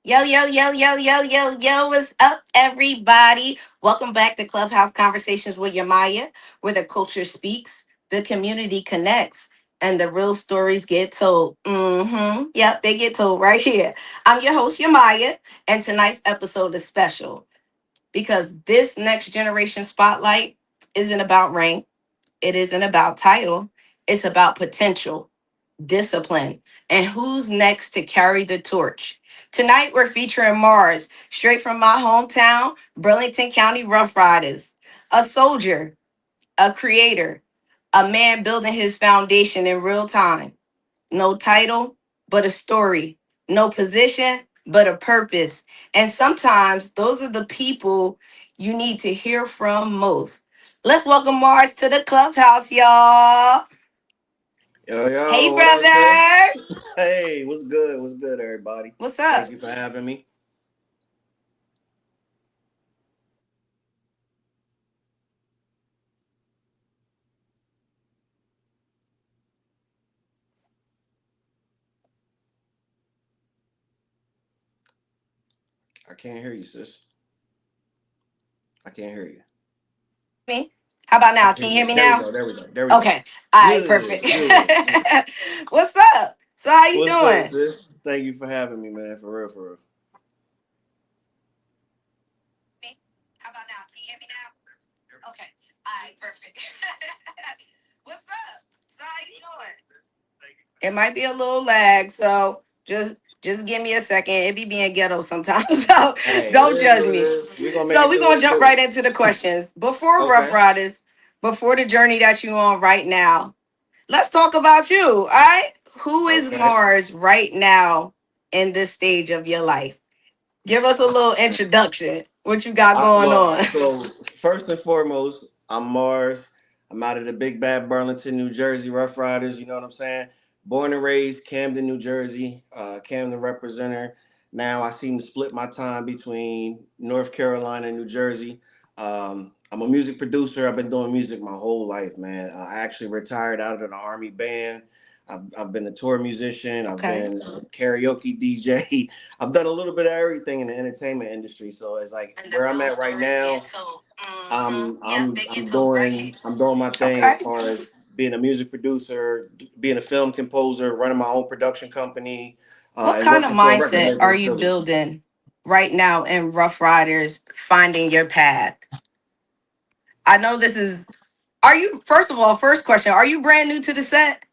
Yo, yo, yo, yo, yo, yo, yo, what's up, everybody? Welcome back to Clubhouse Conversations with Yamaya, where the culture speaks, the community connects, and the real stories get told. Yep, they get told right here. I'm your host, Yamaya, and tonight's episode is special because this next generation spotlight isn't about rank, it isn't about title, it's about potential, discipline, and who's next to carry the torch. Tonight, we're featuring MaRRz, straight from my hometown, Burlington County Rough Riders. A soldier, a creator, a man building his foundation in real time. No title, but a story. No position, but a purpose. And sometimes those are the people you need to hear from most. Let's welcome MaRRz to the clubhouse, y'all. Yo, Hey, yo, what up, sis? brother. Hey, what's good? What's good, everybody? What's Thank up? you for having me. I can't hear you, sis. I can't hear you. Me? How about I now? can Can hear you hear you. me There we now? go. There we go. There we go. Okay. All right, perfect. Good, good. What's up? So how you What's good, doing? sis? Thank you for having me, man. For real, for real. Me? How about now? Can you hear me now? Okay. All right, perfect. What's up? So how you doing? It might be a little lag, so just give me a second. It be being ghetto sometimes, so Hey, it don't is judge what it me. is. We're gonna make So it we're do what gonna it jump do. right into the questions. Before Rough Okay. Riders, before the journey that you're on right now, let's talk about you. All right. Who is Okay. MaRRz right now in this stage of your life? Give us a little introduction. What you got going Well, on? so first and foremost, I'm Mars. I'm out of the big bad Burlington, New Jersey Rough Riders. You know what I'm saying? Born and raised Camden, New Jersey. Camden representative. Now I seem to split my time between North Carolina and New Jersey. I'm a music producer. I've been doing music my whole life, man. I actually retired out of the Army band. I've been a tour musician. I've Okay. been a karaoke DJ. I've done a little bit of everything in the entertainment industry. So it's like And the where I'm real at right stories get now. told. I'm Yep, I'm they get I'm told right doing here. I'm doing my thing Okay. as far as being a music producer, being a film composer, running my own production company, What and kind of working for a record mindset label are in you Philly. building right now in Rough Riders finding your path? I know this is. Are you, first of all, first question, are you brand new to the set?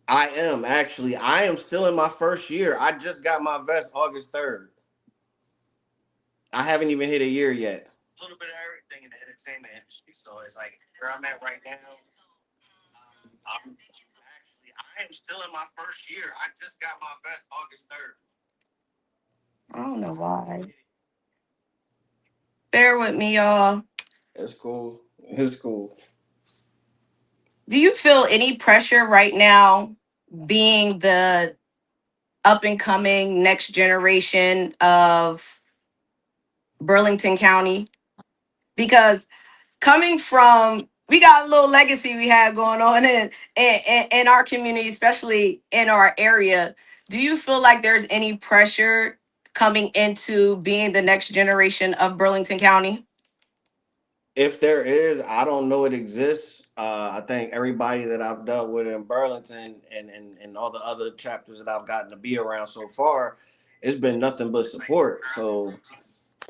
I am actually. I am still in my first year. I just got my vest August 3rd. I haven't even hit a year yet. A little bit of everything in the entertainment industry. So it's like where I'm at right now. I'm actually I am still in my first year. I just got my vest August 3rd. I don't know why. Bear with me, y'all. It's cool. It's cool. Do you feel any pressure right now being the up and coming next generation of Burlington County? Because coming from, we got a little legacy we have going on in our community, especially in our area. Do you feel like there's any pressure coming into being the next generation of Burlington County? If there is, I don't know it exists. I think everybody that I've dealt with in Burlington and all the other chapters that I've gotten to be around so far, it's been nothing but support. So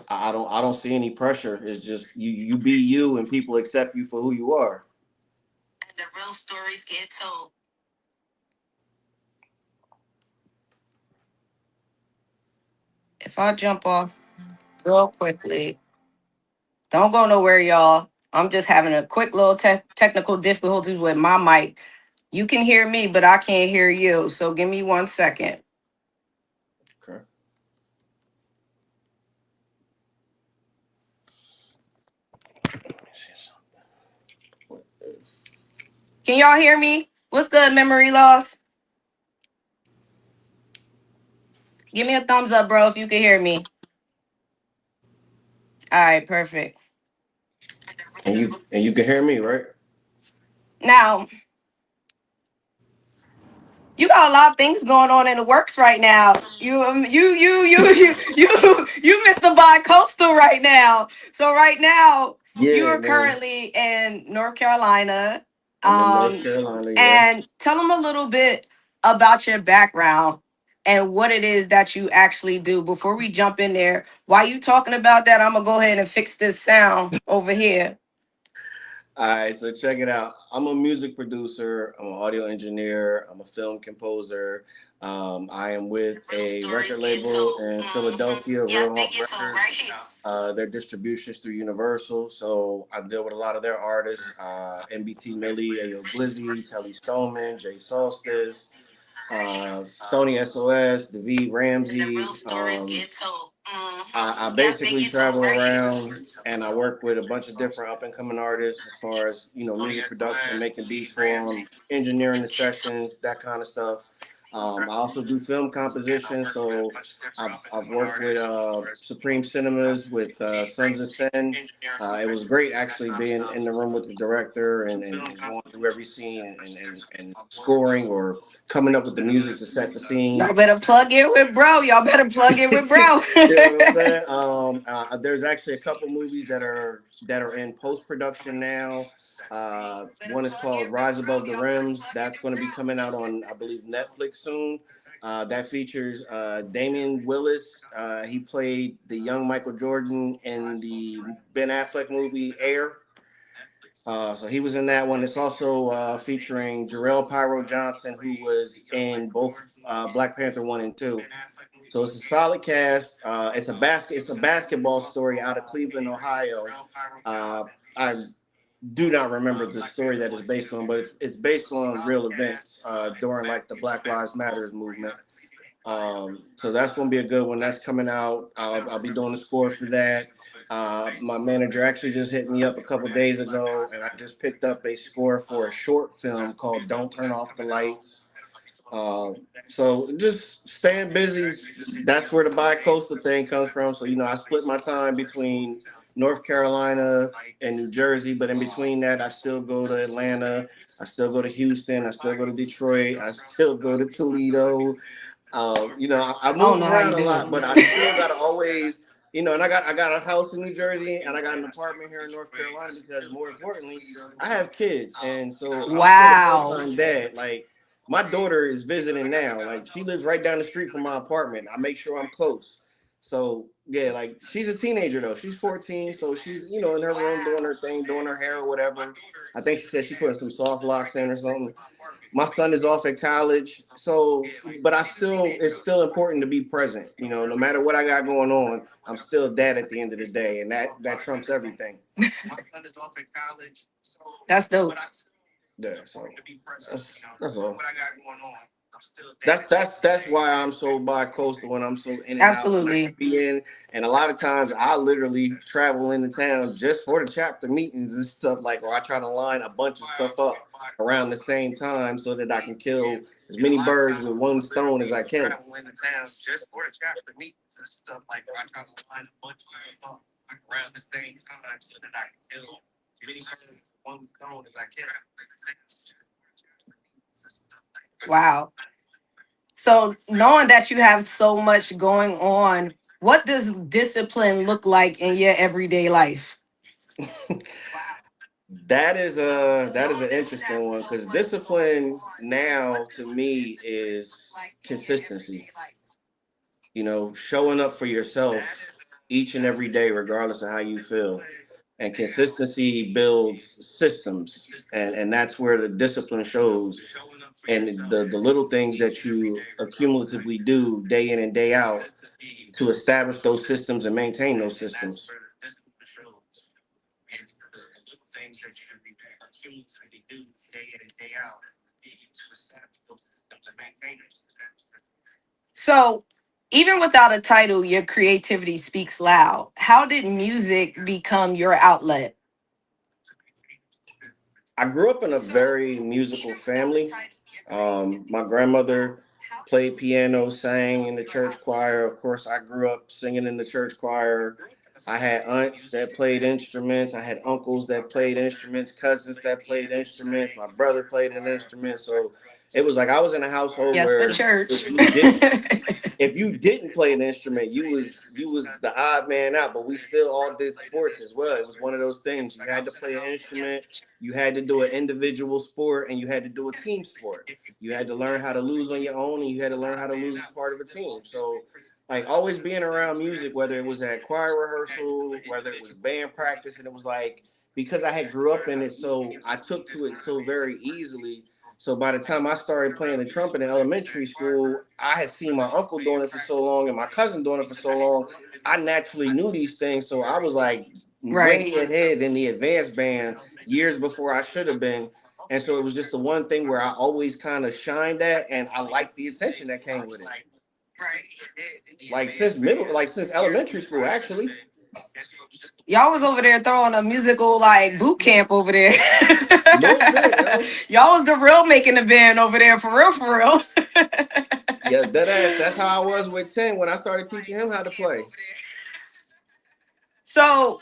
I don't see any pressure. It's just you be you and people accept you for who you are. And the real stories get told. If I jump off real quickly, don't go nowhere, y'all. I'm just having a quick little technical difficulties with my mic. You can hear me, but I can't hear you. So give me 1 second. Okay. Can y'all hear me? What's good, memory loss? Give me a thumbs up, bro, if you can hear me. All right, perfect. And you can hear me, right? Now, You got a lot of things going on in the works right now. You Mr. Bi-Coastal right now. So right now you Yeah, are man. currently in North Carolina. I'm in North Um, Carolina. Yeah. and tell them a little bit about your background and what it is that you actually do. Before we jump in there, while you talking about that, I'm gonna go ahead and fix this sound over here. All right, so check it out. I'm a music producer. I'm an audio engineer. I'm a film composer. I am with The real a stories record get label told. in Hmm. Philadelphia, Yep, Real they Hawk get told right Records. here. Their distributions through Universal, so I deal with a lot of their artists: MBT Millie, Ayo Glizzy, Telly Stoneman, Jay Solstice, Stony SOS, David And the real Ramsey. stories get told. I Hmm. Yep, they basically get told travel right here. around and I work with a bunch of different up and coming artists as far as music production, making beats for them, engineering the sessions, that kind of stuff. I also do film composition, so I've worked with Supreme Cinemas with Sons of Sin. It was great actually being in the room with the director and going through every scene and scoring or coming up with the music to set the scene. Y'all better plug in with bro. Y'all better plug in with bro. You know what I'm saying? There's actually a couple movies that are in post production now. One is called Rise Above the Rims. That's going to be coming out on, I believe, Netflix soon. That features Damian Willis. He played the young Michael Jordan in the Ben Affleck movie Air. So he was in that one. It's also featuring Jarrell Pyro Johnson, who was in both Black Panther 1 and 2. So it's a solid cast. It's a basketball story out of Cleveland, Ohio. Uh, I do not remember the story that it's based on, but it's based on real events during like the Black Lives Matters movement. So that's going to be a good one. That's coming out. I'll be doing the score for that. My manager actually just hit me up a couple days ago, and I just picked up a score for a short film called "Don't Turn Off the Lights." Uh, so just staying busy. That's where the bi-coastal thing comes from. So I split my time between North Carolina and New Jersey, but in between that, I still go to Atlanta. I still go to Houston. I still go to Detroit. I still go to Toledo. I I don't move know how around you a do lot, it. but I still gotta always, and I got a house in New Jersey and I got an apartment here in North Carolina because more importantly, I have kids, and so I'm still a full Wow. time dad. Like my daughter is visiting now, like she lives right down the street from my apartment. I make sure I'm close. So yeah, like she's a teenager though. She's 14, so she's in her room doing her thing, doing her hair or whatever. I think she said she putting some soft locks in or something. My son is off at college, so but it's still important to be present. No matter what I got going on, I'm still dad at the end of the day, and that trumps everything. That's dope. Yeah, so that's all. That's why I'm so bi-coastal when I'm so in and out when I can Absolutely. be in. And a lot of times I literally travel into town just for the chapter meetings and stuff like, or I try to line a bunch of stuff up around the same time so that I can kill as many birds with one stone as I can. Wow. So knowing that you have so much going on, what does discipline look like in your everyday life? That is an interesting one because discipline now to me is consistency. Showing up for yourself each and every day, regardless of how you feel. And consistency builds systems, and that's where the discipline shows. And the little things that you accumulatively do day in and day out to establish those systems and maintain those systems. So, even without a title, your creativity speaks loud. How did music become your outlet? I grew up in a very musical family. My grandmother played piano, sang in the church choir. Of course, I grew up singing in the church choir. I had aunts that played instruments. I had uncles that played instruments, cousins that played instruments. My brother played an instrument. So It was like I was in a household Yes, for where church. if you didn't play an instrument, you was the odd man out. But we still all did sports as well. It was one of those things. You had to play an instrument. You had to do an individual sport, and you had to do a team sport. You had to learn how to lose on your own, and you had to learn how to lose as part of a team. So, like always being around music, whether it was at choir rehearsal, whether it was band practice, and it was like because I had grew up in it, so I took to it so very easily. So by the time I started playing the trumpet in elementary school, I had seen my uncle doing it for so long and my cousin doing it for so long. I naturally knew these things. So I was like Right. way ahead in the advanced band years before I should have been. And so it was just the one thing where I always kind of shined at and I liked the attention that came with it. Like since elementary school, actually. Y'all was over there throwing a musical like boot camp over there. A little bit, yo. Y'all was the real making the band over there for real, for real. Yeah, dead ass. That's how I was with 10 when I started teaching him how to play. So,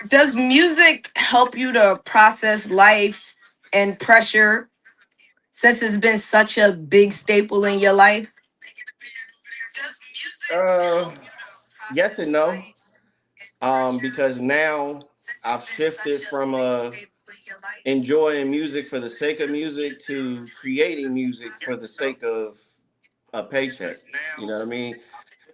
does music help you to process life and pressure since it's been such a big staple in your life? Uh, yes and no. Because now I've shifted from enjoying music for the sake of music to creating music for the sake of a paycheck. You know what I mean?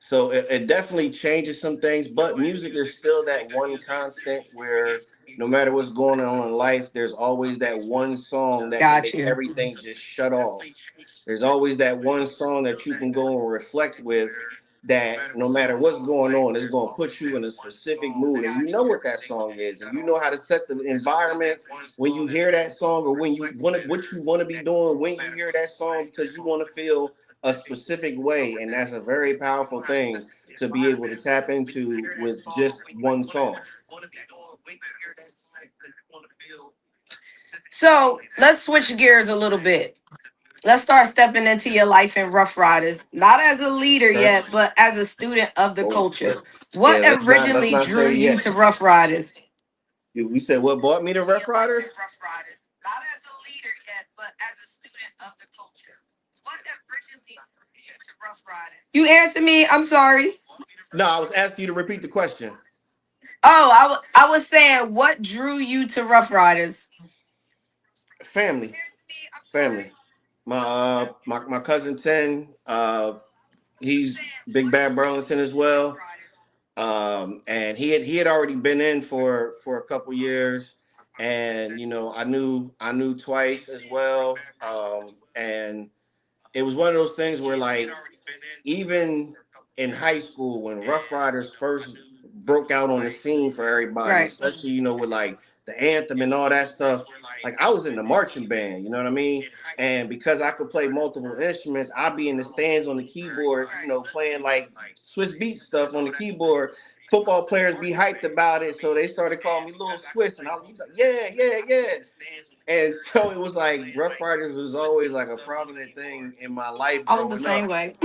So it definitely changes some things, but music is still that one constant where no matter what's going on in life, there's always that one song that can Got make you. everything just shut off. There's always that one song that you can go and reflect with that no matter what's going on, it's going to put you in a specific mood. And you know what that song is, and you know how to set the environment when you hear that song or when you want to, what you want to be doing when you hear that song because you want to feel a specific way. And that's a very powerful thing to be able to tap into with just one song. So let's switch gears a little bit. Let's start stepping into your life in Rough Riders, not as a leader Okay. yet, but as a student of the Oh, culture. yeah, What let's originally not drew say you yet. to Rough Riders? We said what bought me to Rough Riders? You answer me. I'm sorry. No, I was asking you to repeat the question. Oh, I was saying, what drew you to Rough Riders? Family, family. My cousin Ten, he's Big Bad Burlington as well. And he had already been in for a couple years, and I knew Twice as well. And it was one of those things where like even in high school when Rough Riders first broke out on the scene for everybody, Right. especially with like the anthem and all that stuff. Like I was in the marching band, you know what I mean? And because I could play multiple instruments, I'd be in the stands on the keyboard, playing like Swiss beat stuff on the keyboard. Football players be hyped about it, so they started calling me Little Swiss, and I was like, yeah, yeah, yeah. And so it was like Rough Riders was always like a prominent thing in my life I was the growing same up. way.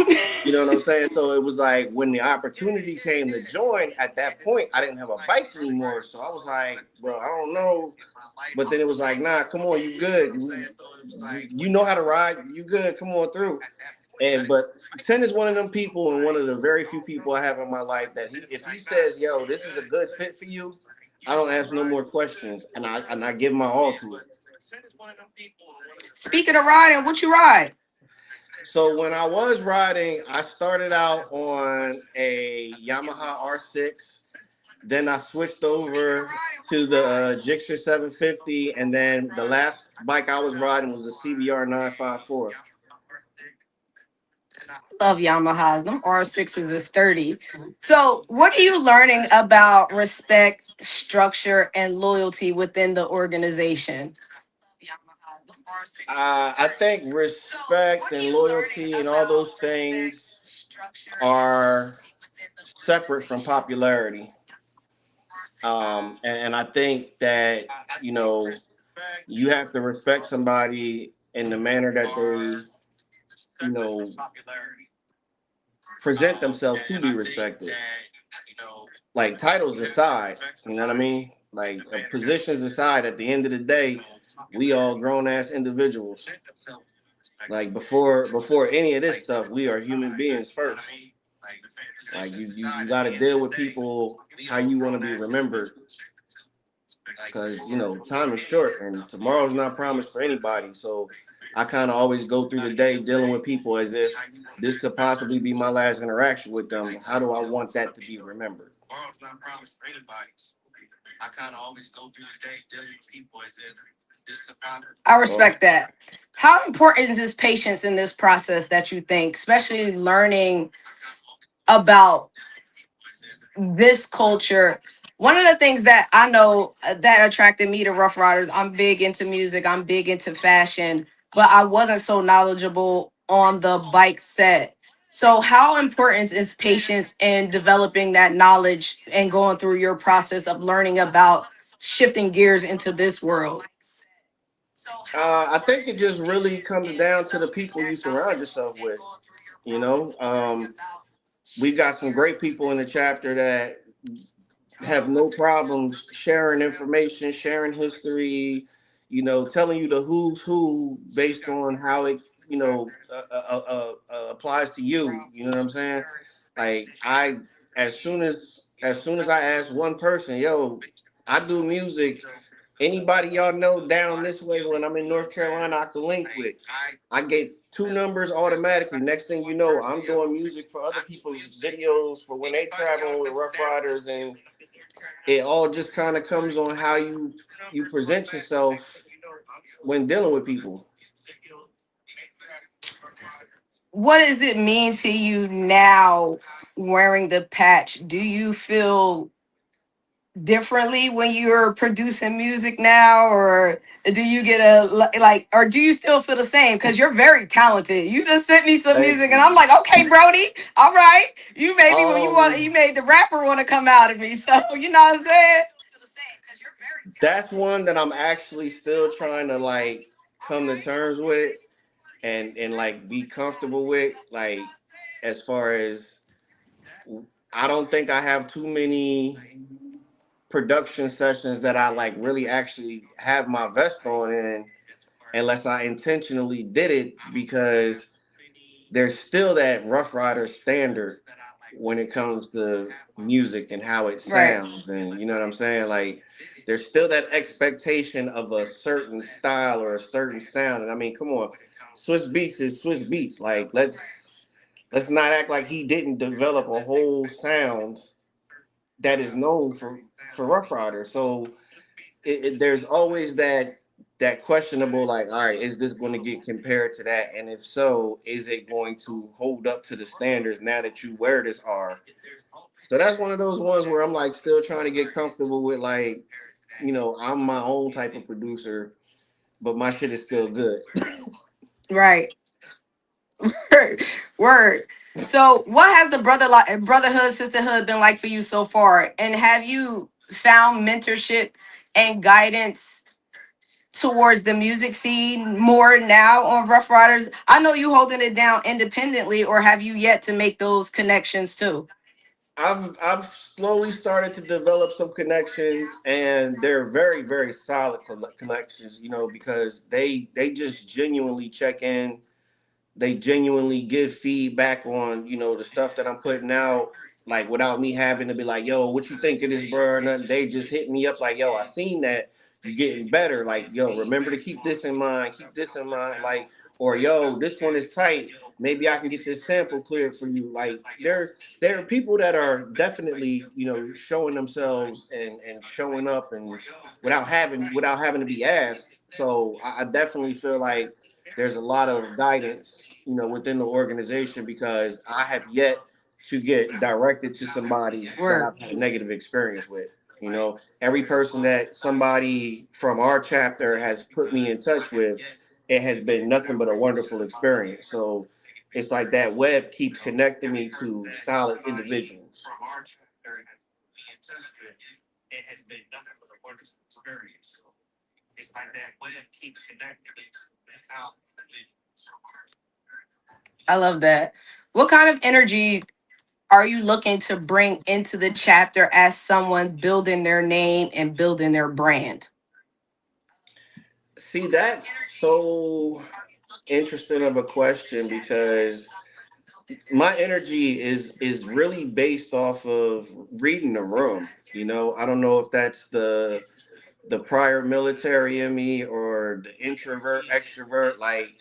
You know what I'm saying? So it was like when the opportunity came to join, at that point, I didn't have a bike anymore. So I was like, bro, I don't know. But then it was like, nah, come on, you good. You know how to ride. You good. Come on through. And but 10 is one of them people and one of the very few people I have in my life that if he says, yo, this is a good fit for you, I don't ask no more questions. And I give my all to it. Speaking of riding, what you ride? So when I was riding, I started out on a Yamaha R6. Then I switched over to the Gixxer 750, and then the last bike I was riding was a CBR 954. Love Yamahas. Them R6s is sturdy. So, what are you learning about respect, structure, and loyalty within the organization? I think respect and loyalty and all those things are separate from popularity. And I think that you know you have to respect somebody in the manner that they you know present themselves to be respected. Like titles aside, you know what I mean? Like positions aside, at the end of the day, We all grown ass individuals. Like before any of this stuff, we are human beings first. Like you got to deal with people how you want to be remembered, because time is short and tomorrow's not promised for anybody. So I kind of always go through the day dealing with people as if this could possibly be my last interaction with them. How do I want that to be remembered? I Well, respect that. How important is this patience in this process that you think, especially learning about this culture? One of the things that I know that attracted me to Rough Riders, I'm big into music, I'm big into fashion, but I wasn't so knowledgeable on the bike set. So, how important is patience in developing that knowledge and going through your process of learning about shifting gears into this world? I think it just really comes down to the people you surround yourself with. You know, we've got some great people in the chapter that have no problems sharing information, sharing history, telling you the who's who based on how it, applies to you. You know what I'm saying? Like as soon as I ask one person, yo, I do music. Anybody y'all know down this way when I'm in North Carolina, I can link with. I get two numbers automatically. Next thing you know, I'm doing music for other people's videos for when they traveling with Rough Riders, and it all just kind of comes on how you present yourself when dealing with people. What does it mean to you now wearing the patch? Do you feel differently when you're producing music now, or do you get a like, or do you still feel the same? Because you're very talented. You just sent me some Thank music and I'm you. like, okay, Brody, all right, you made me when you Um, made the rapper want to come out of me, so you know what I'm saying. that's one that I'm actually still trying to like come to terms with and like be comfortable with. Like as far as I don't think I have too many production sessions that I like really actually have my vest on in, unless I intentionally did it, because there's still that Rough Rider standard when it comes to music and how it Right. sounds, and you know what I'm saying. Like there's still that expectation of a certain style or a certain sound, and I mean, come on, Swiss Beats is Swiss Beats. Like let's not act like he didn't develop a whole sound that is known for Rough Rider. So there's always that questionable, like, all right, is this going to get compared to that, and if so, is it going to hold up to the standards now that you wear this R? So that's one of those ones where I'm like still trying to get comfortable with, like, I'm my own type of producer, but my shit is still good. Right. Word. So, what has the brotherhood, sisterhood been like for you so far? And have you found mentorship and guidance towards the music scene more now on Rough Riders? I know you holding it down independently, or have you yet to make those connections too? I've slowly started to develop some connections, and they're very very solid connections. Because they just genuinely check in. They genuinely give feedback on the stuff that I'm putting out, like without me having to be like, yo, what you think of this, bro? Or nothing. They just hit me up like, yo, I seen that you getting better. Like, yo, remember to keep this in mind. Keep this in mind. Like, or yo, this one is tight. Maybe I can get this sample cleared for you. Like, there are people that are definitely showing themselves and showing up and without having to be asked. So I definitely feel like there's a lot of guidance, within the organization, because I have yet to get directed to somebody that Word. I've had a negative experience with. Every person that somebody from our chapter has put me in touch with, it has been nothing but a wonderful experience. So it's like that web keeps connecting me to solid individuals. I love that. What kind of energy are you looking to bring into the chapter as someone building their name and building their brand? See, that's so interesting of a question because my energy is really based off of reading the room. You know, I don't know if that's the prior military in me or the introvert extrovert. Like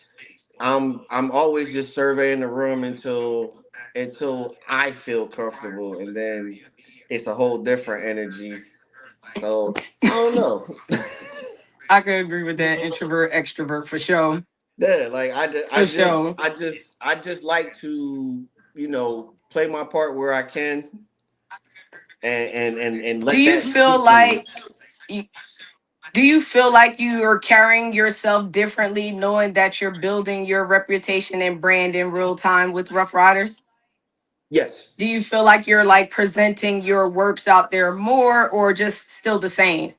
I'm always just surveying the room until I feel comfortable, and then it's a whole different energy. So I don't know. I could agree with that. Introvert, extrovert for sure. Yeah, like I just, I For just, sure. I just, I just like to, play my part where I can, and Do let you that feel speak to me. like you, do you feel like you are carrying yourself differently knowing that you're building your reputation and brand in real time with Rough Riders? Yes, Do you feel like you're like presenting your works out there more or just still the same?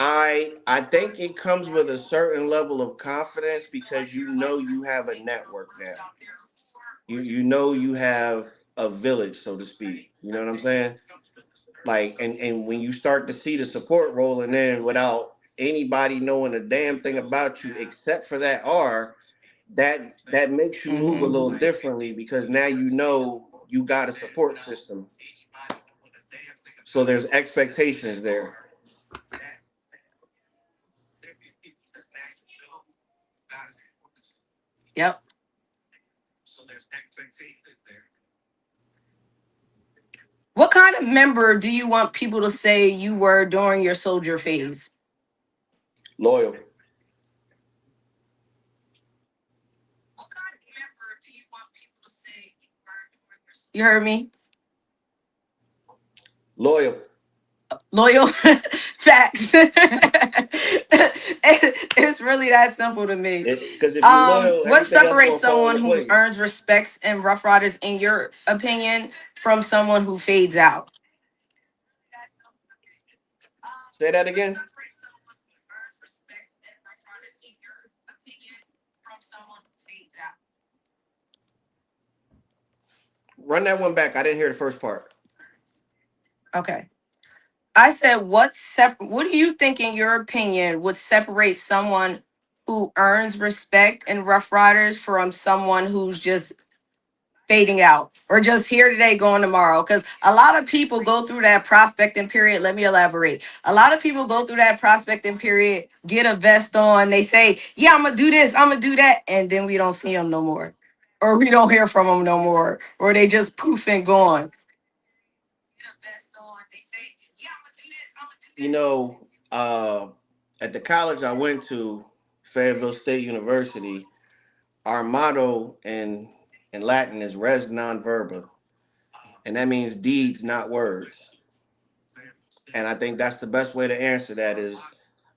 I think it comes with a certain level of confidence because you have a network now. You have a village, so to speak. You know what I'm saying? Like, and when you start to see the support rolling in without anybody knowing a damn thing about you except for that R, that makes you move a little Hmm. differently because now you got a support system. So there's expectations there. Yep. What kind of member do you want people to say you were during your soldier phase? Loyal. You heard me? Loyal. Loyal. Facts. It's really that simple to me. Because if you're loyal, What everything else separates gonna fall someone into who place. earns respects and Rough Riders, in your opinion, from someone who fades out? Say that again. Run that one back. I didn't hear the first part. Okay. I said, what do you think, in your opinion, would separate someone who earns respect in Rough Riders from someone who's just fading out or just here today, going tomorrow? Because a lot of people go through that prospecting period. Let me elaborate. A lot of people go through that prospecting period, get a vest on. They say, yeah, I'm going to do this, I'm going to do that. And then we don't see them no more. Or we don't hear from them no more. Or they just poof and gone. You know, at the college I went to, Fayetteville State University, our motto in Latin is res non verba, and that means deeds, not words. And I think that's the best way to answer that is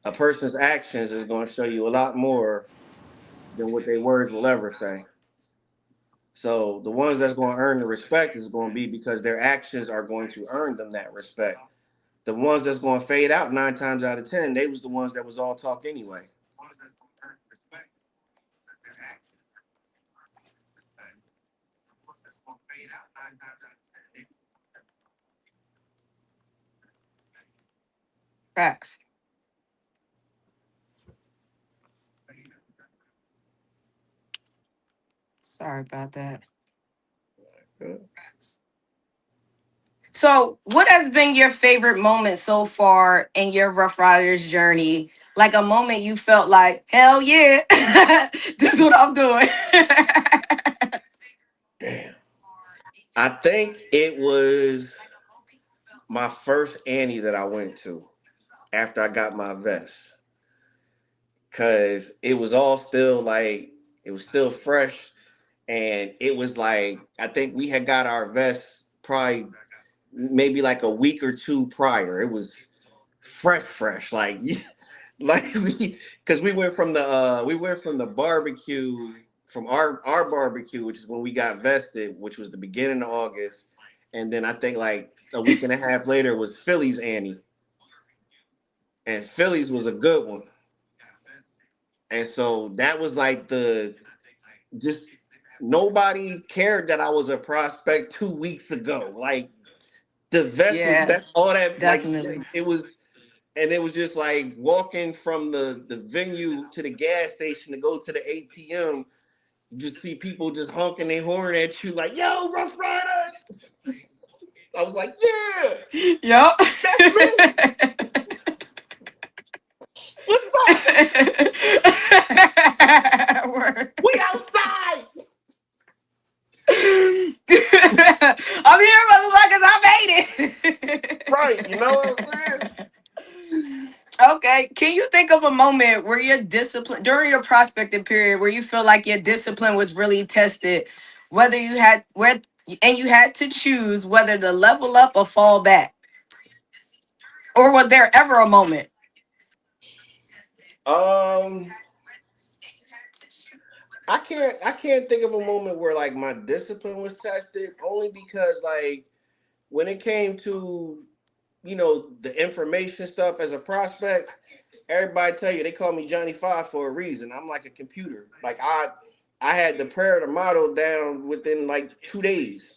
a person's actions is going to show you a lot more than what their words will ever say. So the ones that's going to earn the respect is going to be because their actions are going to earn them that respect. The ones that's going to fade out 9 times out of 10, they was the ones that was all talk anyway. Facts. Sorry about that. So, what has been your favorite moment so far in your Rough Riders journey? Like a moment you felt like, hell yeah, this is what I'm doing. Damn. I think it was my first Annie that I went to after I got my vest. Cause it was all still like it was still fresh, and it was like I think we had got our vests probably maybe like a week or two prior. It was fresh, like like we because we went from the barbecue from our barbecue, which is when we got vested, which was the beginning of August, and then I think like a week and a half later was Philly's Annie, and Philly's was a good one, and so that was like the just nobody cared that I was a prospect 2 weeks ago. Like the vest was Yeah, that's all that like definitely. it was and it was just like walking from the venue to the gas station to go to the ATM. You just see people just honking their horn at you like, "Yo, Rough Riders!" I was like, "Yeah, Yup. that's me. What's up? Word. We outside." I'm here, motherfuckers. I made Right? You know what I'm saying? it. Okay. Can you think of a moment where your discipline during your prospecting period where you feel like your discipline was really tested, whether you had where and you had to choose whether to level up or fall back? Or was there ever a moment? Um, I can't think of a moment where like my discipline was tested. Only because like when it came to the information stuff as a prospect, everybody tell you they call me Johnny Five for a reason. I'm like a computer. Like I had the prayer to model down within like 2 days.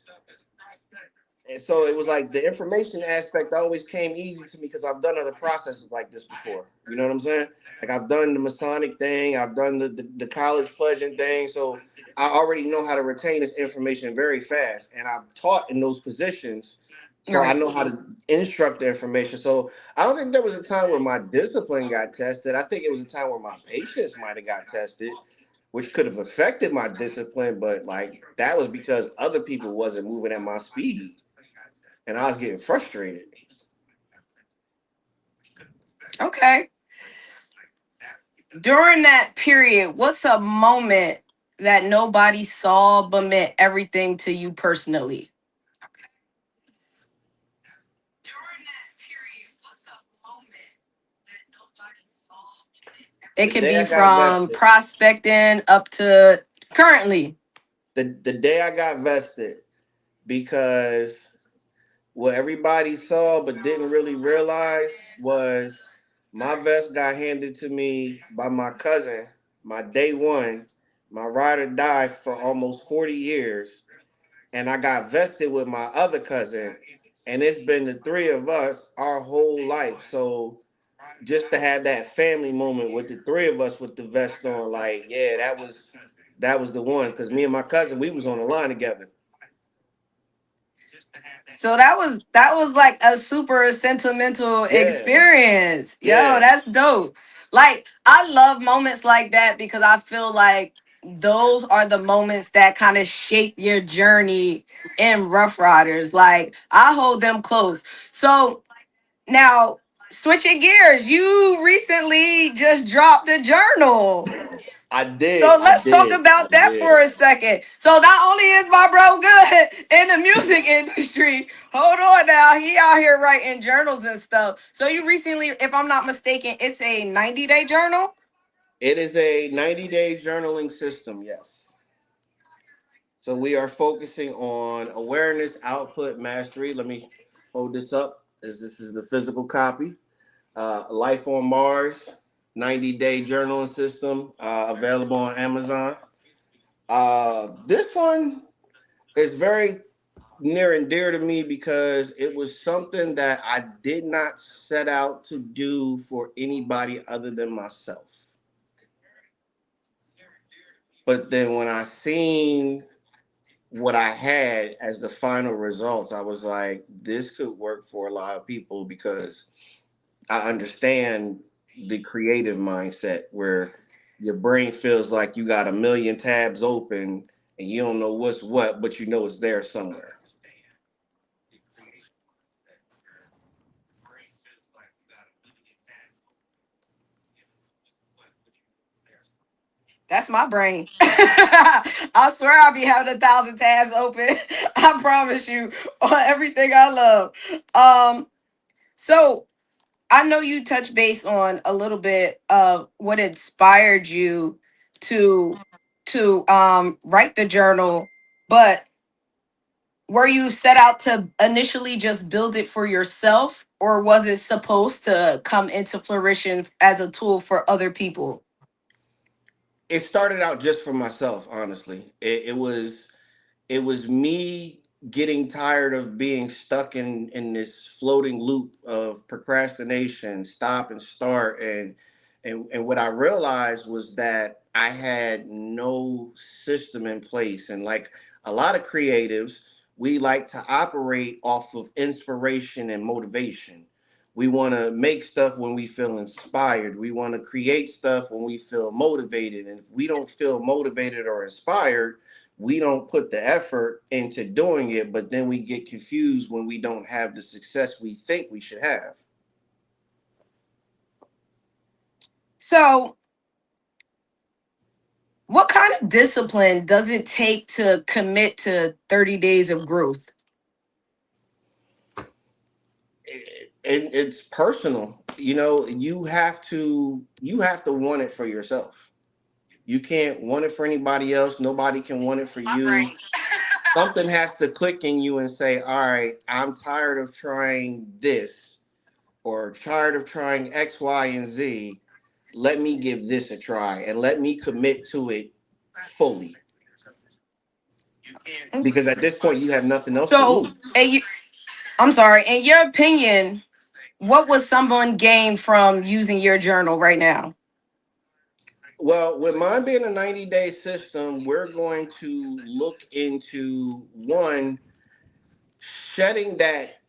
And so it was like the information aspect always came easy to me because I've done other processes like this before. You know what I'm saying? Like I've done the Masonic thing, I've done the college pledging thing. So I already know how to retain this information very fast. And I've taught in those positions. So I Right. know how to instruct the information. So I don't think there was a time where my discipline got tested. I think it was a time where my patience might have got tested, which could have affected my discipline. But like that was because other people wasn't moving at my speed and I was getting frustrated. Okay. During that period, what's a moment that nobody saw but meant everything to you personally? It The could day be I got from vested, prospecting up to currently. the day I got vested, because what everybody saw but didn't really realize was my vest got handed to me by my cousin, my day one. My rider died for almost 40 years, and I got vested with my other cousin, and it's been the three of us our whole life. So just to have that family moment with the three of us with the vest on, like, yeah, that was the one. Because me and my cousin, we was on the line together. So that was like a super sentimental Yeah, experience. Yo, yeah. that's dope. Like I love moments like that because I feel like those are the moments that kind of shape your journey in Rough Riders. Like I hold them close. So now switching gears, you recently just dropped a journal. I So did, I let's talk did, I about that for did. a second. So not only is my bro good in the music industry, hold on now, he out here writing journals and stuff. So you recently, if I'm not mistaken, it's a 90-day journal. It is a 90-day journaling system, yes. So we are focusing on awareness, output, mastery. Let me hold this up, as this is the physical copy. Life on Mars, 90-day journaling system, available on Amazon. This one is very near and dear to me because it was something that I did not set out to do for anybody other than myself. But then when I seen what I had as the final results, I was like, this could work for a lot of people because I understand the creative mindset where your brain feels like you got a million tabs open and you don't know what's what, but you know it's there somewhere. That's my brain. I swear I'll be having 1,000 tabs open. I promise you on everything I love. So I know you touched base on a little bit of what inspired you to write the journal, but were you set out to initially just build it for yourself, or was it supposed to come into fruition as a tool for other people? It started out just for myself, honestly. It was me. getting tired of being stuck in this floating loop of procrastination, stop and start, and what I realized was that I had no system in place. And like a lot of creatives, we like to operate off of inspiration and motivation. We want to make stuff when we feel inspired. We want to create stuff when we feel motivated. And if we don't feel motivated or inspired, we don't put the effort into doing it, but then we get confused when we don't have the success we think we should have. So, what kind of discipline does it take to commit to 30 days of growth? And it's personal. You know, you have to want it for yourself. You can't want it for anybody else. Nobody can want it for My you. brain. Something has to click in you and say, all right, I'm tired of trying this or tired of trying X, Y, and Z. Let me give this a try and let me commit to it fully. Because at this point, you have nothing else to So, lose. I'm sorry, in your opinion, what would someone gain from using your journal right now? Well, with mine being a 90-day system, we're going to look into one, shedding that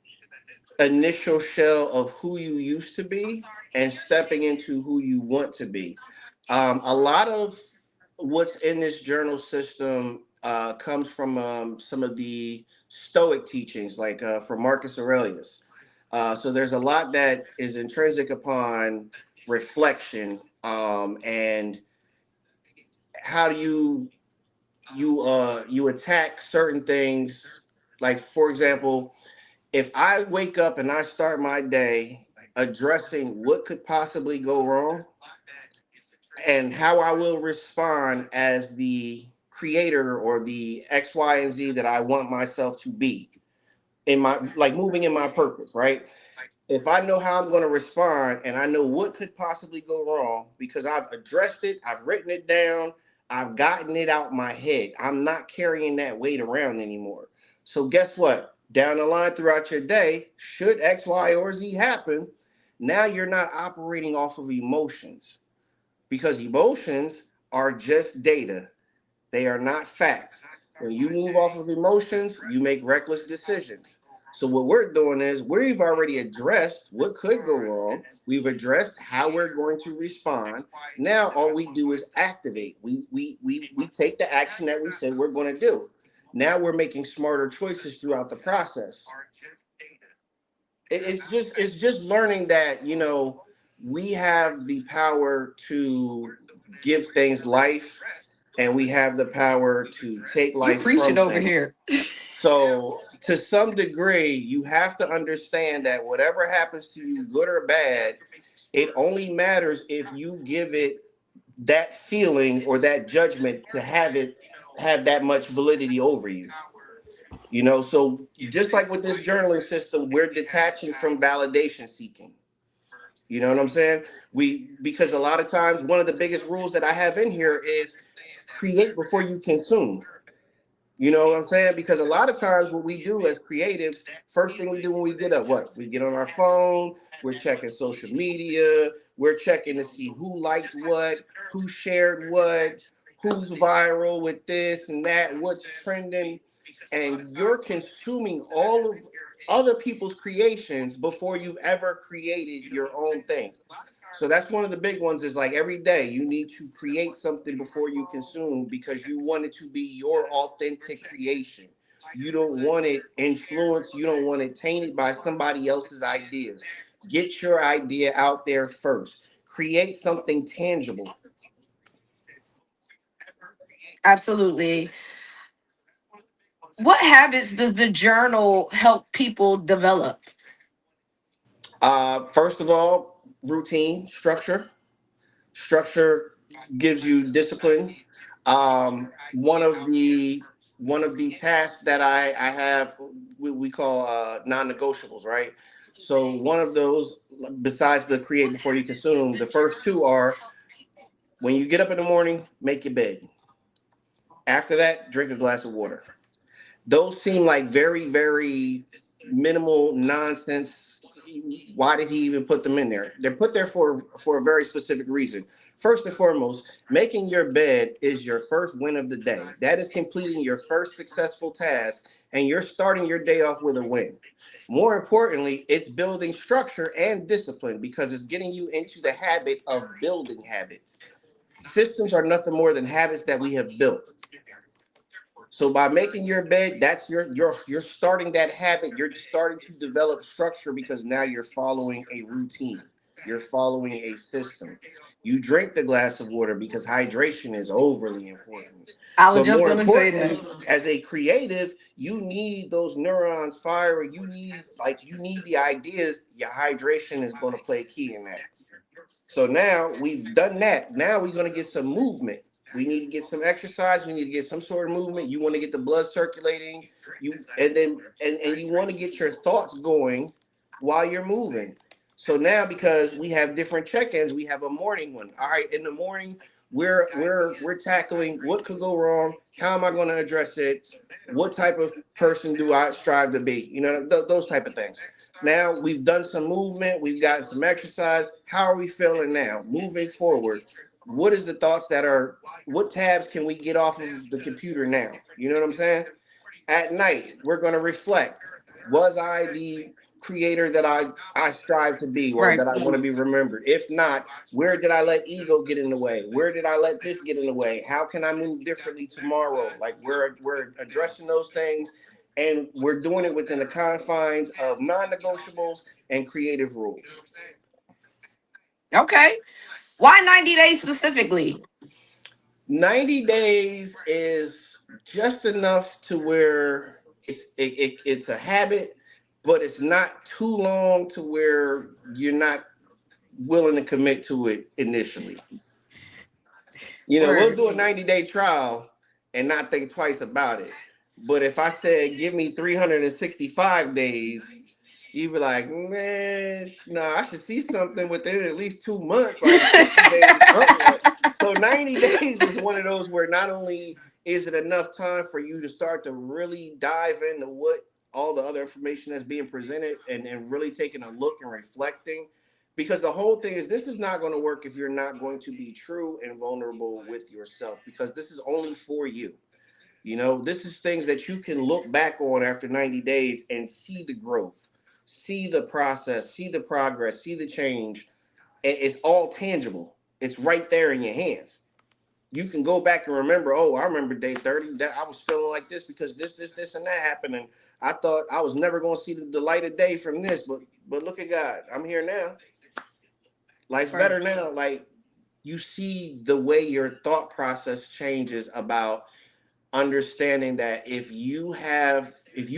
initial shell of who you used to be and stepping into who you want to be. A lot of what's in this journal system comes from some of the Stoic teachings, like from Marcus Aurelius. So there's a lot that is intrinsic upon reflection, and how do you attack certain things. Like for example, if I wake up and I start my day addressing what could possibly go wrong and how I will respond as the creator or the X, Y, and Z that I want myself to be in my, like, moving in my purpose, right? If I know how I'm going to respond and I know what could possibly go wrong because I've addressed it, I've written it down, I've gotten it out my head, I'm not carrying that weight around anymore. So, guess what? Down the line throughout your day, should X, Y, or Z happen, now you're not operating off of emotions because emotions are just data. They are not facts. When you move off of emotions, you make reckless decisions. So what we're doing is we've already addressed what could go wrong. We've addressed how we're going to respond. Now all we do is activate. We take the action that we said we're going to do. Now we're making smarter choices throughout the process. It's just learning that, we have the power to give things life, and we have the power to take You life preaching from over things. here. So, to some degree, you have to understand that whatever happens to you, good or bad, it only matters if you give it that feeling or that judgment to have that much validity over you. So just like with this journaling system, we're detaching from validation seeking. You know what I'm saying? Because a lot of times one of the biggest rules that I have in here is create before you consume. You know what I'm saying? Because a lot of times what we do as creatives, first thing we do when we get up, what? We get on our phone, we're checking social media, we're checking to see who liked what, who shared what, who's viral with this and that, what's trending. And you're consuming all of other people's creations before you've ever created your own thing. So that's one of the big ones, is like every day you need to create something before you consume because you want it to be your authentic creation. You don't want it influenced, you don't want it tainted by somebody else's ideas. Get your idea out there first. Create something tangible. Absolutely. What habits does the journal help people develop? First of all, routine, structure. Structure gives you discipline. One of the tasks that I have, we call non-negotiables, right? So one of those, besides the create before you consume, the first two are: when you get up in the morning, make your bed. After that, drink a glass of water. Those seem like very, very minimal nonsense. Why did he even put them in there? They're put there for a very specific reason. First and foremost, making your bed is your first win of the day. That is completing your first successful task, and you're starting your day off with a win. More importantly, it's building structure and discipline because it's getting you into the habit of building habits. Systems are nothing more than habits that we have built. So by making your bed, that's you're starting that habit. You're starting to develop structure because now you're following a routine. You're following a system. You drink the glass of water because hydration is overly important. I was But just more gonna say that. importantly, as a creative, you need those neurons firing. You need the ideas. Your hydration is going to play a key in that. So now we've done that. Now we're going to get some movement. We need to get some exercise. We need to get some sort of movement. You want to get the blood circulating. And you want to get your thoughts going while you're moving. So now because we have different check-ins, we have a morning one. All right, in the morning, we're tackling what could go wrong. How am I going to address it? What type of person do I strive to be? Those type of things. Now we've done some movement, we've gotten some exercise. How are we feeling now? Moving forward, what is the thoughts that are what tabs can we get off of the computer now? You know what I'm saying? At night, we're going to reflect. Was I the creator that I strive to be or Right. that I want to be remembered? If not, where did I let ego get in the way? Where did I let this get in the way? How can I move differently tomorrow? Like we're addressing those things and we're doing it within the confines of non-negotiables and creative rules. Okay. Why 90 days specifically? 90 days is just enough to where it's a habit, but it's not too long to where you're not willing to commit to it initially. We'll Word. do a 90-day trial and not think twice about it. But if I said give me 365 days, you'd be like, man, no, I should see something within at least 2 months, like 60 days, something like. So 90 days is one of those where not only is it enough time for you to start to really dive into what all the other information that's being presented and really taking a look and reflecting. Because the whole thing is this is not going to work if you're not going to be true and vulnerable with yourself, because this is only for you. This is things that you can look back on after 90 days and see the growth, see the process, see the progress, see the change. And it's all tangible. It's right there in your hands. You can go back and remember, oh, I remember day 30 that I was feeling like this because this, and that happened. And I thought I was never going to see the light of day from this. But look at God. I'm here now. Life's Right. better now. Like you see the way your thought process changes about understanding that if you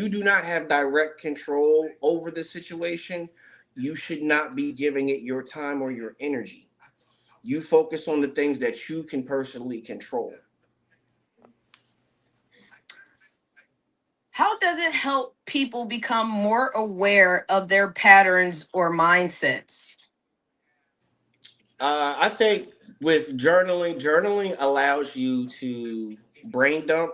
do not have direct control over the situation, you should not be giving it your time or your energy. You focus on the things that you can personally control. How does it help people become more aware of their patterns or mindsets? I think with journaling allows you to brain dump.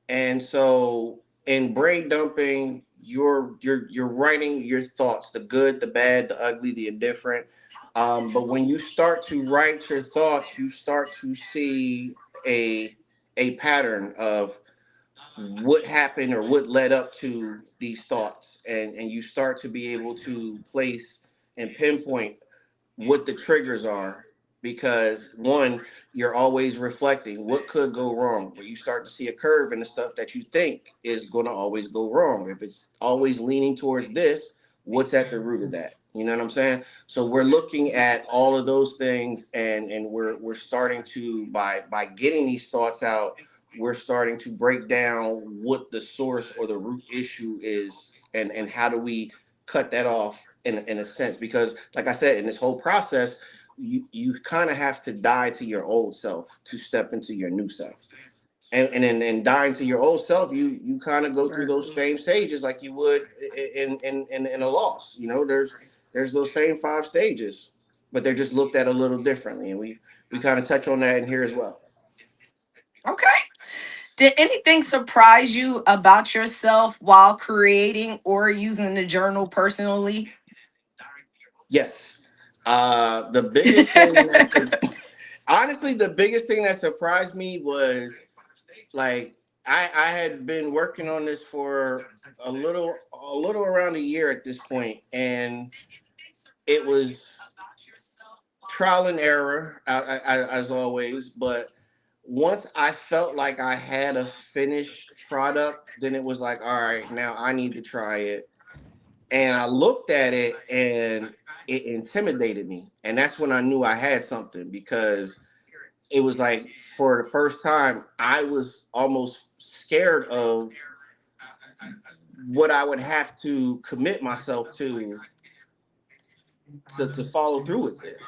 And so in brain dumping, you're writing your thoughts, the good, the bad, the ugly, the indifferent. But when you start to write your thoughts, you start to see a pattern of what happened or what led up to these thoughts, and you start to be able to place and pinpoint what the triggers are, because one, you're always reflecting what could go wrong, where you start to see a curve in the stuff that you think is going to always go wrong. If it's always leaning towards this, what's at the root of that? You know what I'm saying? So we're looking at all of those things, and we're starting to, by getting these thoughts out, we're starting to break down what the source or the root issue is, and how do we cut that off in a sense. Because like I said, in this whole process, you kind of have to die to your old self to step into your new self. And dying to your old self, you kind of go through Word. those same stages like you would in a loss. There's those same 5 stages, but they're just looked at a little differently, and we kind of touch on that in here as well. Okay. Did anything surprise you about yourself while creating or using the journal personally? Yes. The biggest thing honestly, the biggest thing that surprised me was like I had been working on this for a little around a year at this point, and it was trial and error as always. But once I felt like I had a finished product, then it was like, all right, now I need to try it. And I looked at it and it intimidated me, and that's when I knew I had something, because it was like for the first time I was almost scared of what I would have to commit myself to follow through with this,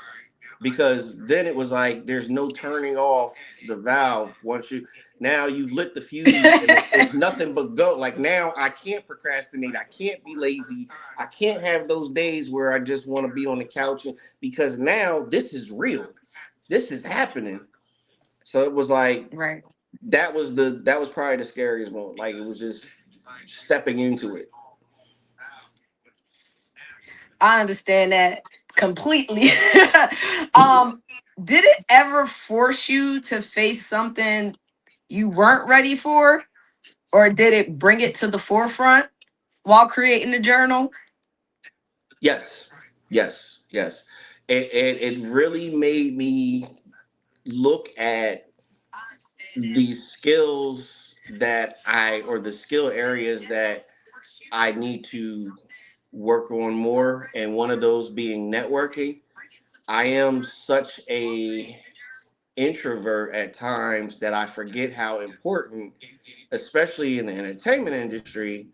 because then it was like there's no turning off the valve. Once you now you've lit the fuse and it's nothing but go. Like now I can't procrastinate, I can't be lazy, I can't have those days where I just want to be on the couch, because now this is real, this is happening. So it was like Right. that was probably the scariest moment. Like it was just stepping into it. I understand that completely. um, did it ever force you to face something you weren't ready for, or did it bring it to the forefront while creating the journal? Yes, yes, yes. It really made me look at the skills that or the skill areas that I need to work on more, and one of those being networking. I am such a introvert at times that I forget how important, especially in the entertainment industry,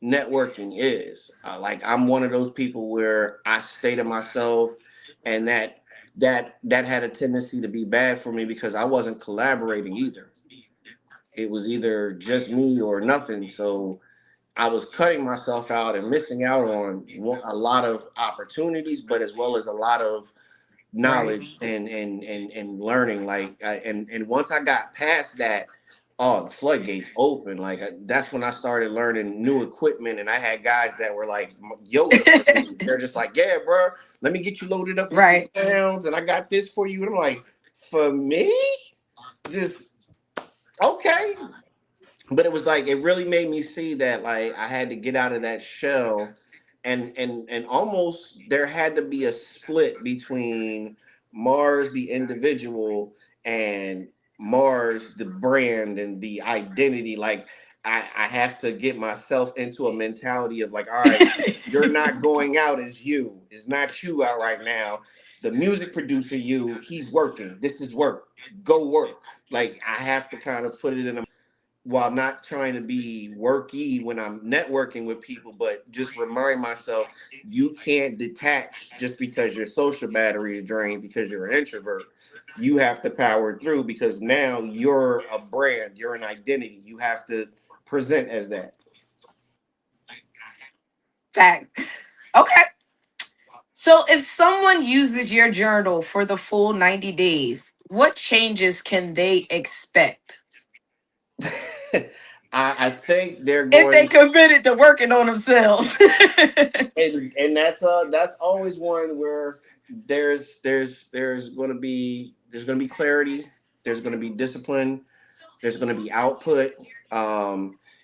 networking is. Like I'm one of those people where I stay to myself, and that had a tendency to be bad for me because I wasn't collaborating either. It was either just me or nothing. So I was cutting myself out and missing out on a lot of opportunities, but as well as a lot of Right. knowledge and learning. And once I got past that, oh, the floodgates open. That's when I started learning new equipment, and I had guys that were like Yoda for me. They're just like, yeah, bro, let me get you loaded up with some Right. sounds, and I got this for you. And I'm like, for me, just okay. But it was like it really made me see that like I had to get out of that shell, and almost there had to be a split between MaRRz the individual and MaRRz the brand and the identity. Like I have to get myself into a mentality of like, all right, you're not going out as you. It's not you out right now. The music producer, you, he's working. This is work. Go work. Like I have to kind of put it in a, while not trying to be worky when I'm networking with people, but just remind myself you can't detach just because your social battery is drained because you're an introvert. You have to power through because now you're a brand, you're an identity. You have to present as that. Fact. Okay. So if someone uses your journal for the full 90 days, what changes can they expect I think they're if they going, committed to working on themselves? and that's always one where there's going to be clarity, there's going to be discipline, there's going to be output.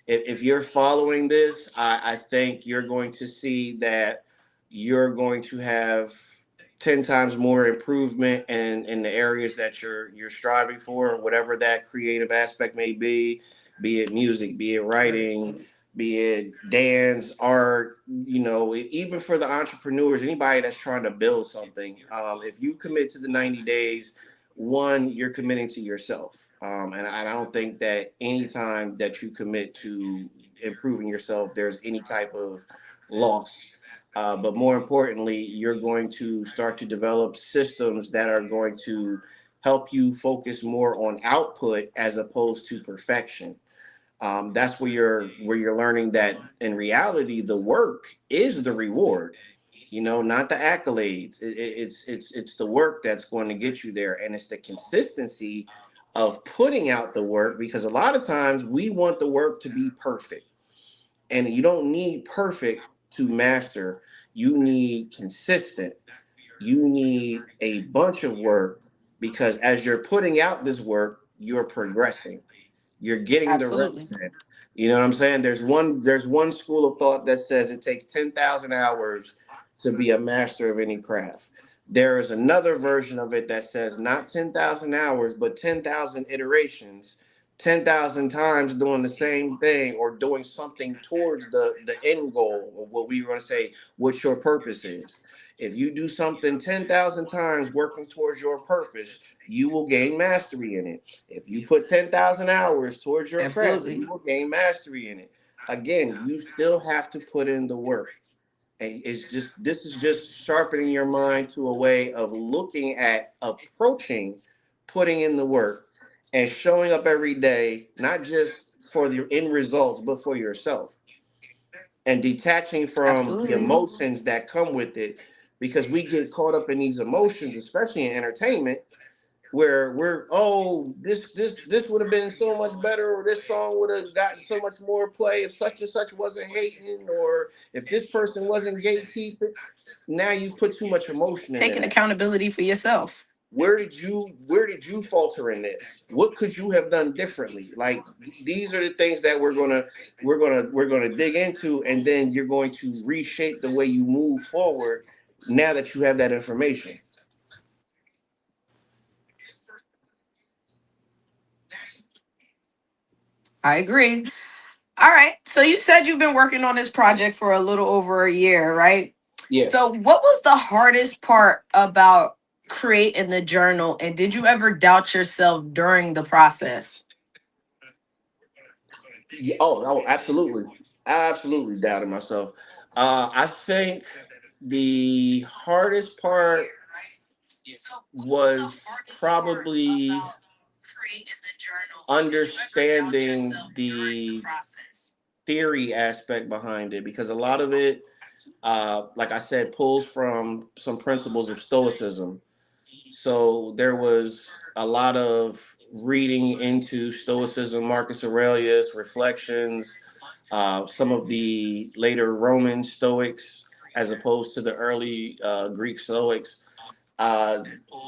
If you're following this, I think you're going to see that you're going to have 10 times more improvement in the areas that you're striving for, whatever that creative aspect may be it music, be it writing, be it dance, art, even for the entrepreneurs, anybody that's trying to build something. If you commit to the 90 days, one, you're committing to yourself. And I don't think that anytime that you commit to improving yourself, there's any type of loss. But more importantly, you're going to start to develop systems that are going to help you focus more on output as opposed to perfection. That's where you're learning that in reality, the work is the reward. Not the accolades. It's the work that's going to get you there, and it's the consistency of putting out the work, because a lot of times we want the work to be perfect, and you don't need perfect to master. You need consistent. You need a bunch of work, because as you're putting out this work, you're progressing, you're getting the Absolutely. reps in. You know what I'm saying? There's one school of thought that says it takes 10,000 hours to be a master of any craft. There is another version of it that says not 10,000 hours, but 10,000 iterations, 10,000 times doing the same thing or doing something towards the end goal of what we want to say, what your purpose is. If you do something 10,000 times working towards your purpose, you will gain mastery in it. If you put 10,000 hours towards your craft, Absolutely. you will gain mastery in it. Again, you still have to put in the work. And this is just sharpening your mind to a way of looking at approaching putting in the work and showing up every day, not just for the end results, but for yourself, and detaching from the Absolutely. emotions that come with it, because we get caught up in these emotions, especially in entertainment, where we're, oh, this would have been so much better, or this song would have gotten so much more play if such and such wasn't hating, or if this person wasn't gatekeeping. Now you've put too much emotion into Taking that. accountability for yourself. Where did you falter in this? What could you have done differently? Like, these are the things that we're gonna dig into, and then you're going to reshape the way you move forward now that you have that information. I agree. All right. So you said you've been working on this project for a little over a year, right? Yeah. So what was the hardest part about creating the journal, and did you ever doubt yourself during the process? Yeah, oh, absolutely. I absolutely doubted myself. I think the hardest part was probably understanding the theory aspect behind it, because a lot of it, like I said, pulls from some principles of Stoicism. So there was a lot of reading into Stoicism, Marcus Aurelius, reflections, some of the later Roman Stoics, as opposed to the early Greek Stoics. Uh,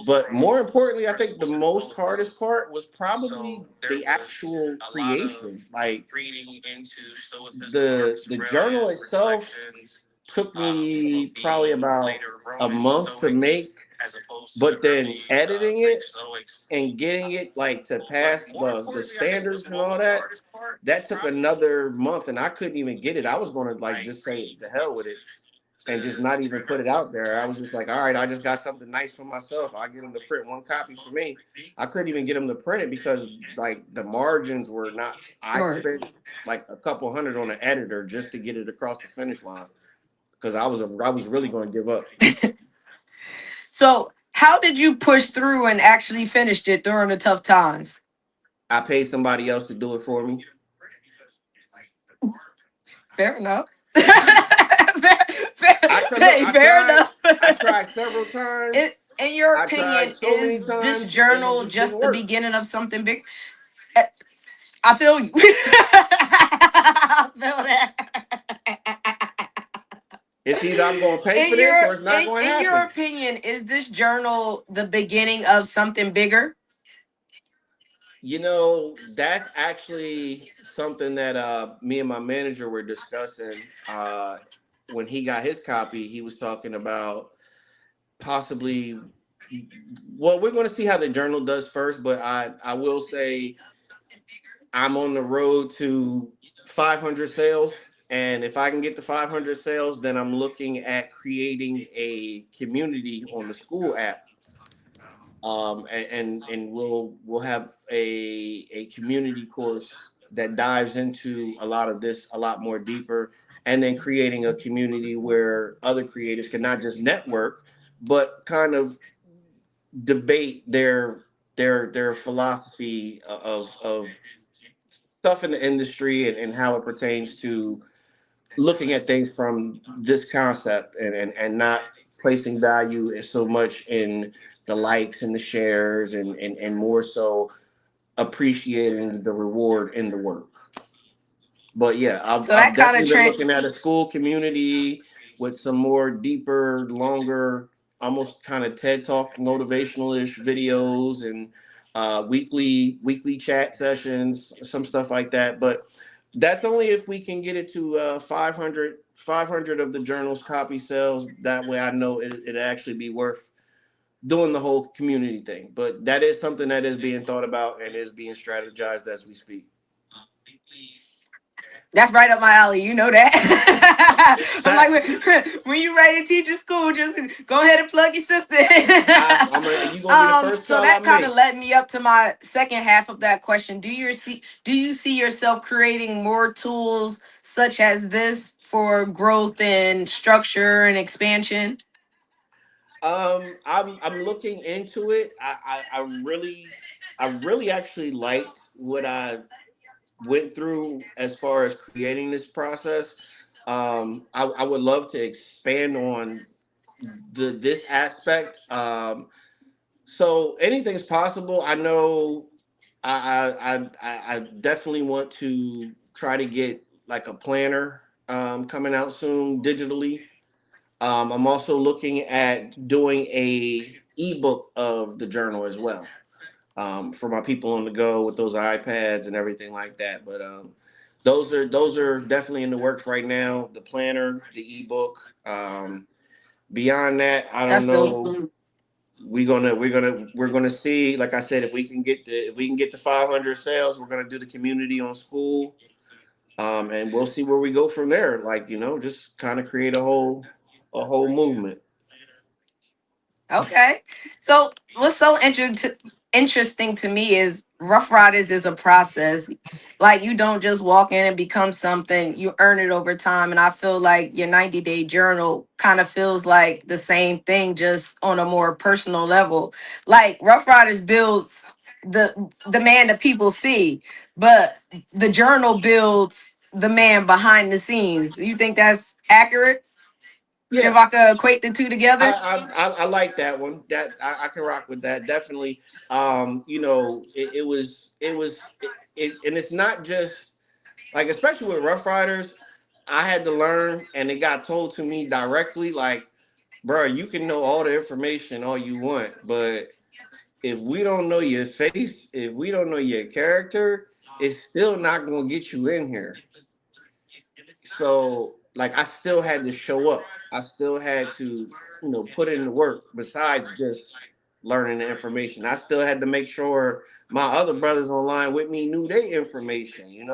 but more importantly, I think the most hardest part was probably the actual creation. Like, the journal itself took me probably about a month to make, but then editing it and getting it like to pass the standards and all that, that took another month, and I couldn't even get it. I was going to like just say the hell with it and just not even put it out there. I was just like, all right, I just got something nice for myself. I'll get them to print one copy for me. I couldn't even get them to print it because like the margins were not. I Or spent like a couple hundred on an editor just to get it across the finish line, because I was really going to give up. so how did you push through and actually finished it during the tough times? I paid somebody else to do it for me. Fair enough. Look. Hey, fair enough. I tried several times. In your I tried opinion, so many is this times, and it journal just didn't just the work. beginning of something big? Eh, I feel you. I feel that. It's either I'm going to pay for this or it's not going to In your happen. opinion, is this journal the beginning of something bigger? That's actually something that me and my manager were discussing. When he got his copy, he was talking about possibly. Well, we're going to see how the journal does first, but I will say I'm on the road to 500 sales. And if I can get the 500 sales, then I'm looking at creating a community on the school app. And we'll have a community course that dives into a lot of this a lot more deeper, and then creating a community where other creators can not just network, but kind of debate their philosophy of stuff in the industry, and how it pertains to looking at things from this concept, and not placing value so much in the likes and the shares, and more so appreciating the reward in the work. But yeah, So I've that kind of definitely been trend. looking at a school community with some more deeper, longer, almost kind of TED Talk motivational-ish videos and weekly chat sessions, some stuff like that. But that's only if we can get it to 500 of the journal's copy sales. That way I know it actually be worth doing the whole community thing. But that is something that is being thought about and is being strategized as we speak. That's right up my alley. You know that. I'm like, Facts. when you ready to teach a school, just go ahead and plug your sister. You gonna be the first So call I that kind of make. led me up to my second half of that question. Do you see yourself creating more tools such as this for growth and structure and expansion? I'm looking into it. I really actually liked what I went through as far as creating this process. I would love to expand on this aspect. So anything's possible. I know I definitely want to try to get like a planner coming out soon digitally. I'm also looking at doing a ebook of the journal as well for my people on the go with those iPads and everything like that. But those are definitely in the works right now. The planner, the ebook. Beyond that, I don't That's dope. know. We're gonna see. Like I said, if we can get the 500 sales, we're gonna do the community on school, and we'll see where we go from there. Like just kind of create a whole movement. Okay. So what's so interesting to me is Rough Riders is a process. Like you don't just walk in and become something, you earn it over time. And I feel like your 90-day journal kind of feels like the same thing, just on a more personal level. Like Rough Riders builds the man that people see, but the journal builds the man behind the scenes. You think that's accurate? If Yeah, I could equate the two together? I like that one. That I can rock with that definitely. And it's not just like, especially with Rough Riders, I had to learn, and it got told to me directly, like, bro, you can know all the information all you want, but if we don't know your face, if we don't know your character, it's still not gonna get you in here. So like I still had to show up. I still had to, put in the work besides just learning the information. I still had to make sure my other brothers online with me knew their information.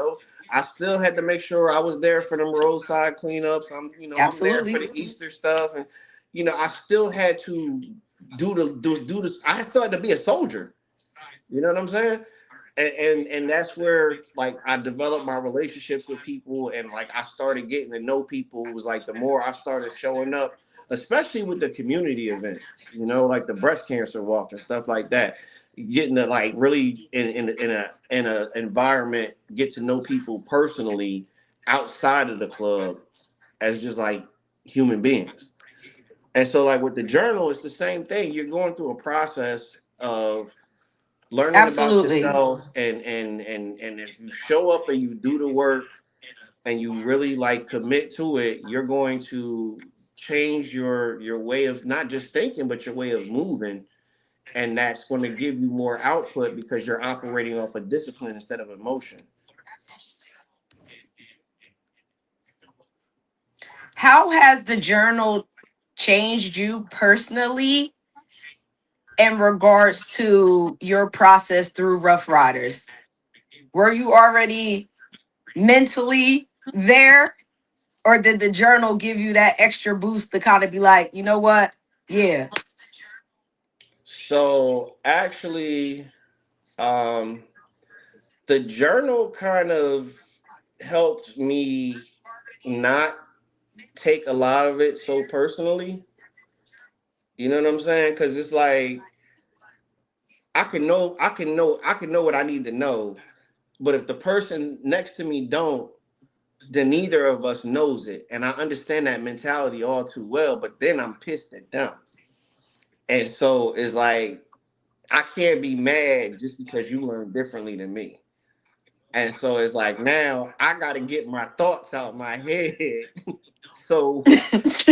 I still had to make sure I was there for them roadside cleanups. I'm there for Absolutely. the Easter stuff, and I still had to do this. I still had to be a soldier. You know what I'm saying? And that's where like I developed my relationships with people, and like I started getting to know people. It was like the more I started showing up, especially with the community events, like the breast cancer walk and stuff like that, getting to like really in a environment, get to know people personally outside of the club as just like human beings. And so like with the journal, it's the same thing. You're going through a process of learning about Absolutely. yourself, and if you show up and you do the work and you really like commit to it, you're going to change your way of not just thinking but your way of moving, and that's going to give you more output because you're operating off of discipline instead of emotion. How has the journal changed you personally in regards to your process through Rough Riders? Were you already mentally there, or did the journal give you that extra boost to kind of be like, you know what? Yeah, So actually, um the journal kind of helped me not take a lot of it so personally. You know what I'm saying? Because it's like I can know what I need to know, but if the person next to me don't, then neither of us knows it, and I understand that mentality all too well. But then I'm pissed at them, and so it's like I can't be mad just because you learn differently than me. And so it's like now I got to get my thoughts out my head. So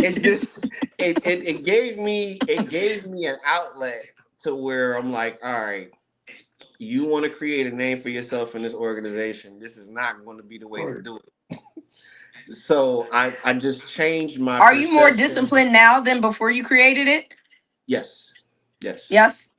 it just it gave me an outlet to where I'm like, all right, you want to create a name for yourself in this organization. This is not going to be the way to do it. So I just changed my Are you more perception. disciplined now than before you created it? Yes. Yes. Yes.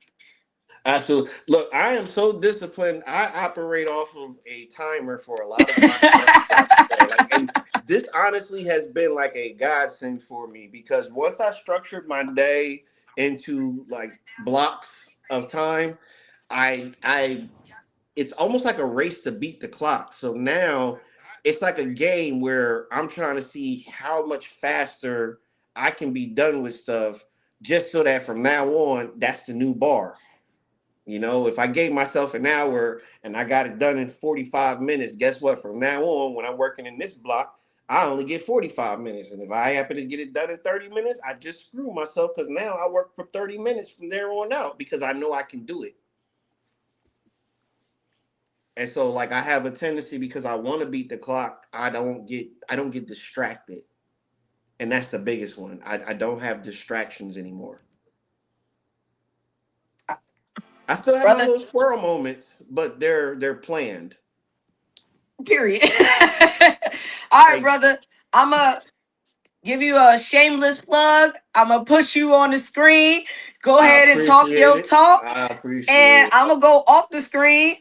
Absolutely. Look, I am so disciplined. I operate off of a timer for a lot of my stuff throughout the day. Like, and this honestly has been like a godsend for me because once I structured my day into like blocks of time, I it's almost like a race to beat the clock. So now it's like a game where I'm trying to see how much faster I can be done with stuff just so that from now on that's the new bar. You know, if I gave myself an hour and I got it done in 45 minutes, guess what? From now on, when I'm working in this block, I only get 45 minutes. And if I happen to get it done in 30 minutes, I just screw myself because now I work for 30 minutes from there on out because I know I can do it. And so like I have a tendency because I want to beat the clock, I don't get distracted. And that's the biggest one. I don't have distractions anymore. I still have my Brother, little squirrel moments, but they're planned. period. All right, Thank you. brother. I'm going to give you a shameless plug. I'm going to push you on the screen. Go I ahead and talk appreciate your it. talk. I appreciate And it. I'm going to go off the screen.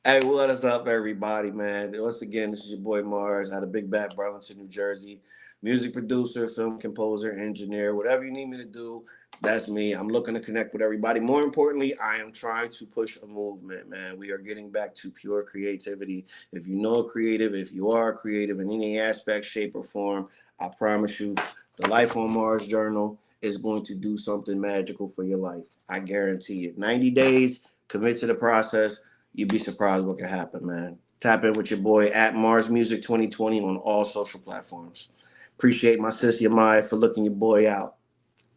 Hey, what is up, everybody, man? Once again, this is your boy MaRRz out of Big Bad, Burlington, New Jersey. Music producer, film composer, engineer, whatever you need me to do, that's me. I'm looking to connect with everybody. More importantly, I am trying to push a movement, man. We are getting back to pure creativity. If you know a creative, if you are a creative in any aspect, shape, or form, I promise you, the Life on Mars Journal is going to do something magical for your life. I guarantee it. 90 days, commit to the process. You'd be surprised what can happen, man. Tap in with your boy at MaRRz Music 2020 on all social platforms. Appreciate my sis Yamaya for looking your boy out.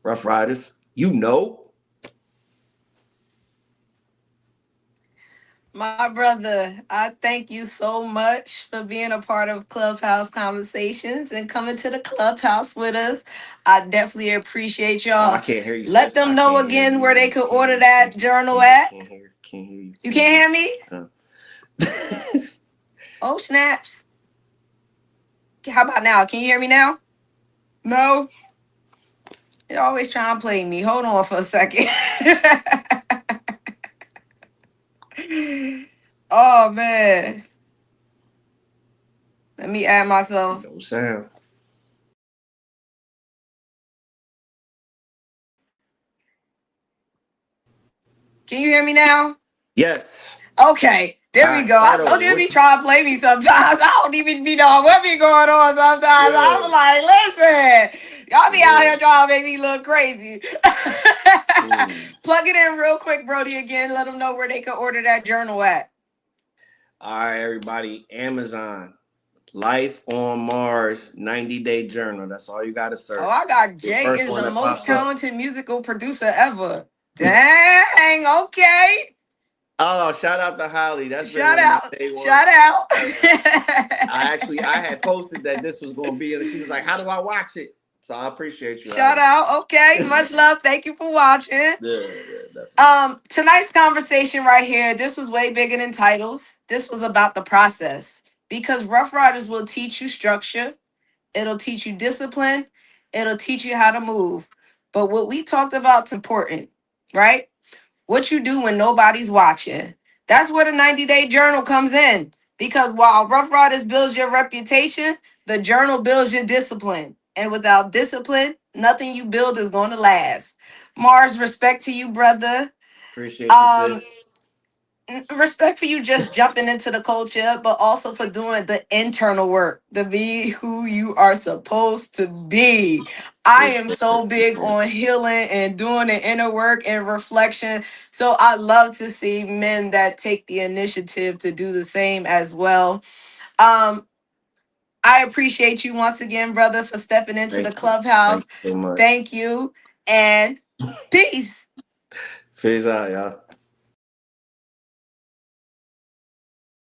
Rough Riders, you know. My brother, I thank you so much for being a part of Clubhouse Conversations and coming to the Clubhouse with us. I definitely appreciate Oh, I y'all. can't hear you, Let sis. them I know can't hear again where they you. could Can't hear order you. Can't that hear you. journal Can't hear. at. Can't hear. Can't hear you. You Can't can't hear hear me? you. Oh, snaps. How about now? Can you hear me now? No? You're always trying to play me. Hold on for a second. Oh, man. Let me add myself. No sound. Can you hear me now? Yes. Okay, there All we right. go. I Start told over. you to What be you? trying to play me sometimes. I don't even be knowing what be going on sometimes. I'm Yeah. like, listen, y'all be out Yeah. here trying to make me look crazy. Mm. Plug it in real quick, Brody, again. Let them know where they can order that journal at. All right, everybody. Amazon. Life on Mars 90-day journal. That's all you got to Oh, search. I got The Jay first is one the that most pops up. talented musical producer ever. Dang, okay. Oh, shout out to Holly. That's been Shout one of my out. day one Shout out. ever. I had posted that this was going to be, and she was like, "How do I watch it?" So I appreciate you, Shout Holly. out. Okay. Yeah, Much love. Thank you for watching. yeah, definitely. Tonight's conversation right here, this was way bigger than titles. This was about the process. Because Rough Riders will teach you structure, it'll teach you discipline, it'll teach you how to move. But what we talked about is important, right? What you do when nobody's watching. That's where the 90-day journal comes in. Because while Rough Riders builds your reputation, the journal builds your discipline. And without discipline, nothing you build is going to last. MaRRz, respect to you, brother. Appreciate you, Um, sis. Respect for you just jumping into the culture, but also for doing the internal work to be who you are supposed to be. I am Appreciate it. so big Appreciate it. on healing and doing the inner work and reflection. So I love to see men that take the initiative to do the same as well. Um, I appreciate you once again, brother, for stepping into the Thank you. Thank clubhouse. you so much. Thank you. And Peace. Peace out, y'all.